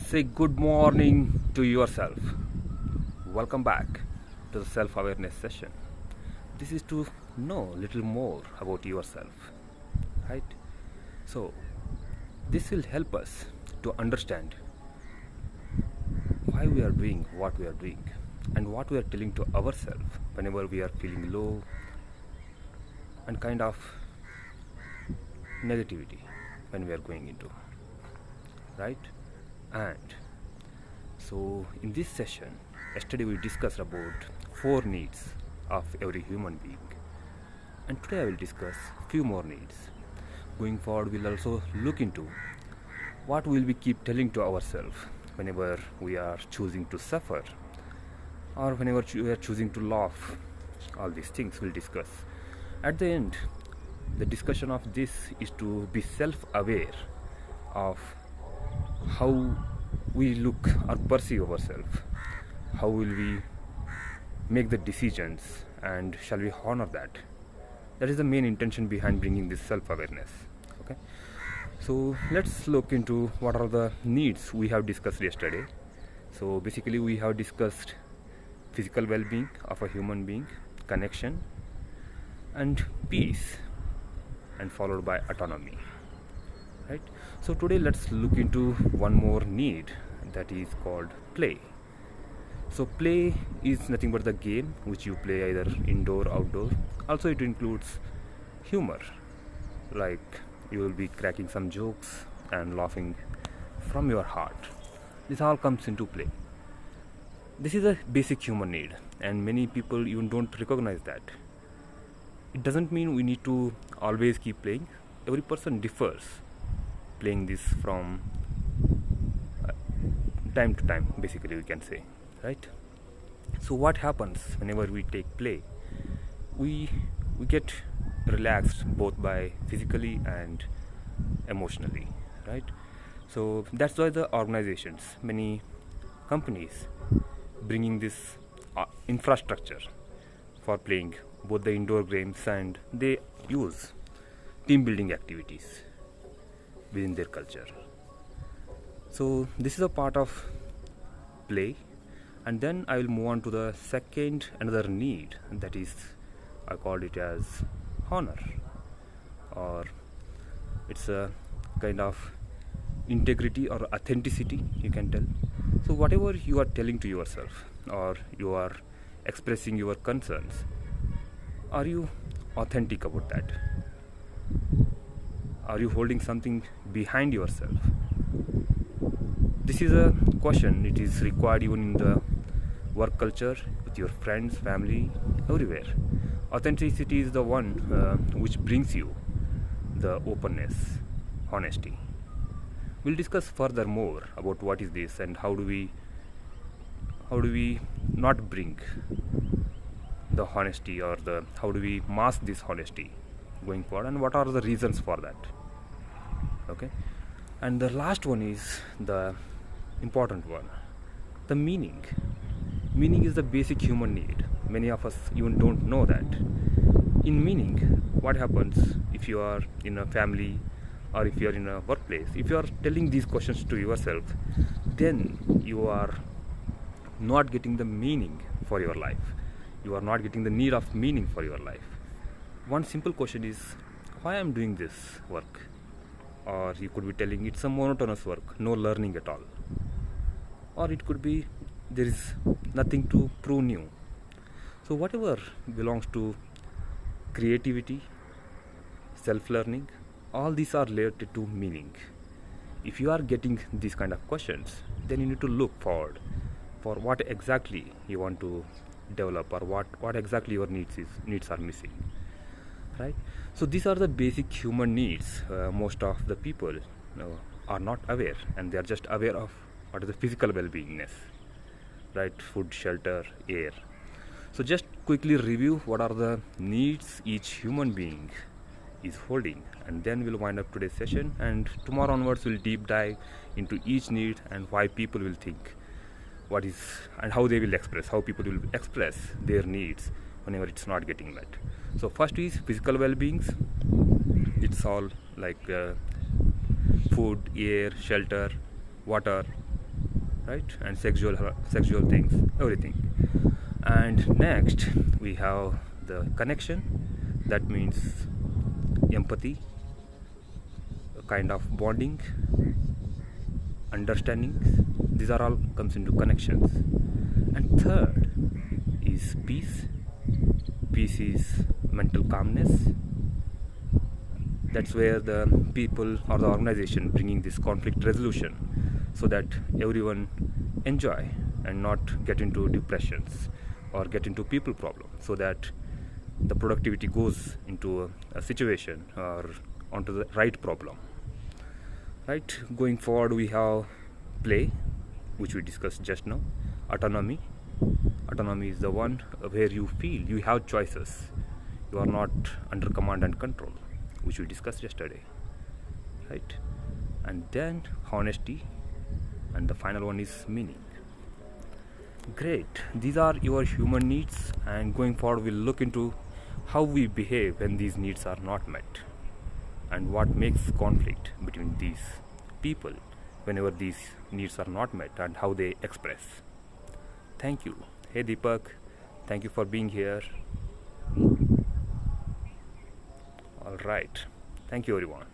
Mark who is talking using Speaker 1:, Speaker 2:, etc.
Speaker 1: Say good morning to yourself. Welcome back to the self awareness session. This is to know a little more about yourself, right? So, this will help us to understand why we are doing what we are doing and what we are telling to ourselves whenever we are feeling low and kind of negativity when we are going into, right? And so in this session, yesterday we discussed about 4 needs of every human being, and today I will discuss few more needs. Going forward, we'll also look into what will we keep telling to ourselves whenever we are choosing to suffer or whenever we are choosing to laugh. All these things we'll discuss. At the end, the discussion of this is to be self-aware of how we look or perceive ourselves, how will we make the decisions, and shall we honor that. That is the main intention behind bringing this self-awareness. Okay, so let's look into what are the needs we have discussed yesterday. So basically we have discussed physical well-being of a human being, connection and peace, and followed by autonomy, right? So today let's look into one more need, that is called play. So play is nothing but the game which you play either indoor or outdoor. Also it includes humor, like you will be cracking some jokes and laughing from your heart. This all comes into play. This is a basic human need, and many people even don't recognize that. It doesn't mean we need to always keep playing. Every person differs playing this from time to time, basically we can say, right? So what happens whenever we take play? We get relaxed both by physically and emotionally, right? So that's why the organizations, many companies bringing this infrastructure for playing both the indoor games, and they use team building activities within their culture. So this is a part of play, and then I will move on to the another need, that is, I called it as honor, or it's a kind of integrity or authenticity, you can tell. So whatever you are telling to yourself or you are expressing your concerns, are you authentic about that? Are you holding something behind yourself? This is a question. It is required even in the work culture, with your friends, family, everywhere. Authenticity is the one which brings you the openness, honesty. We'll discuss further more about what is this and how do we not bring the honesty, or how do we mask this honesty going forward, and what are the reasons for that. Okay, and the last one is the important one, the meaning. Meaning is the basic human need. Many of us even don't know that. In meaning, what happens if you are in a family or if you are in a workplace? If you are telling these questions to yourself, then you are not getting the meaning for your life. You are not getting the need of meaning for your life. One simple question is, why I am doing this work? Or you could be telling it's a monotonous work, no learning at all. Or it could be there is nothing to prove new. So whatever belongs to creativity, self-learning, all these are related to meaning. If you are getting these kind of questions, then you need to look forward for what exactly you want to develop, or what exactly your needs are missing, right? So these are the basic human needs. Most of the people are not aware, and they are just aware of what is the physical well-beingness, right? Food, shelter, air. So just quickly review what are the needs each human being is holding, and then we'll wind up today's session, and tomorrow onwards we'll deep dive into each need and why people will think what is, and how they will express, how people will express their needs whenever it's not getting met. So first is physical well-beings. It's all like food, air, shelter, water, right? And sexual things, everything. And next we have the connection. That means empathy, a kind of bonding, understandings. These are all comes into connections. And third is peace. Peace is mental calmness. That's where the people or the organization bringing this conflict resolution, so that everyone enjoy and not get into depressions or get into people problem, so that the productivity goes into a situation or onto the right problem, right? Going forward, we have play, which we discussed just now. Autonomy. Autonomy is the one where you feel you have choices, you are not under command and control, which we discussed yesterday, right? And then honesty, and the final one is meaning. Great, these are your human needs, and going forward we'll look into how we behave when these needs are not met, and what makes conflict between these people whenever these needs are not met, and how they express. Thank you. Hey Deepak, thank you for being here. All right, thank you everyone.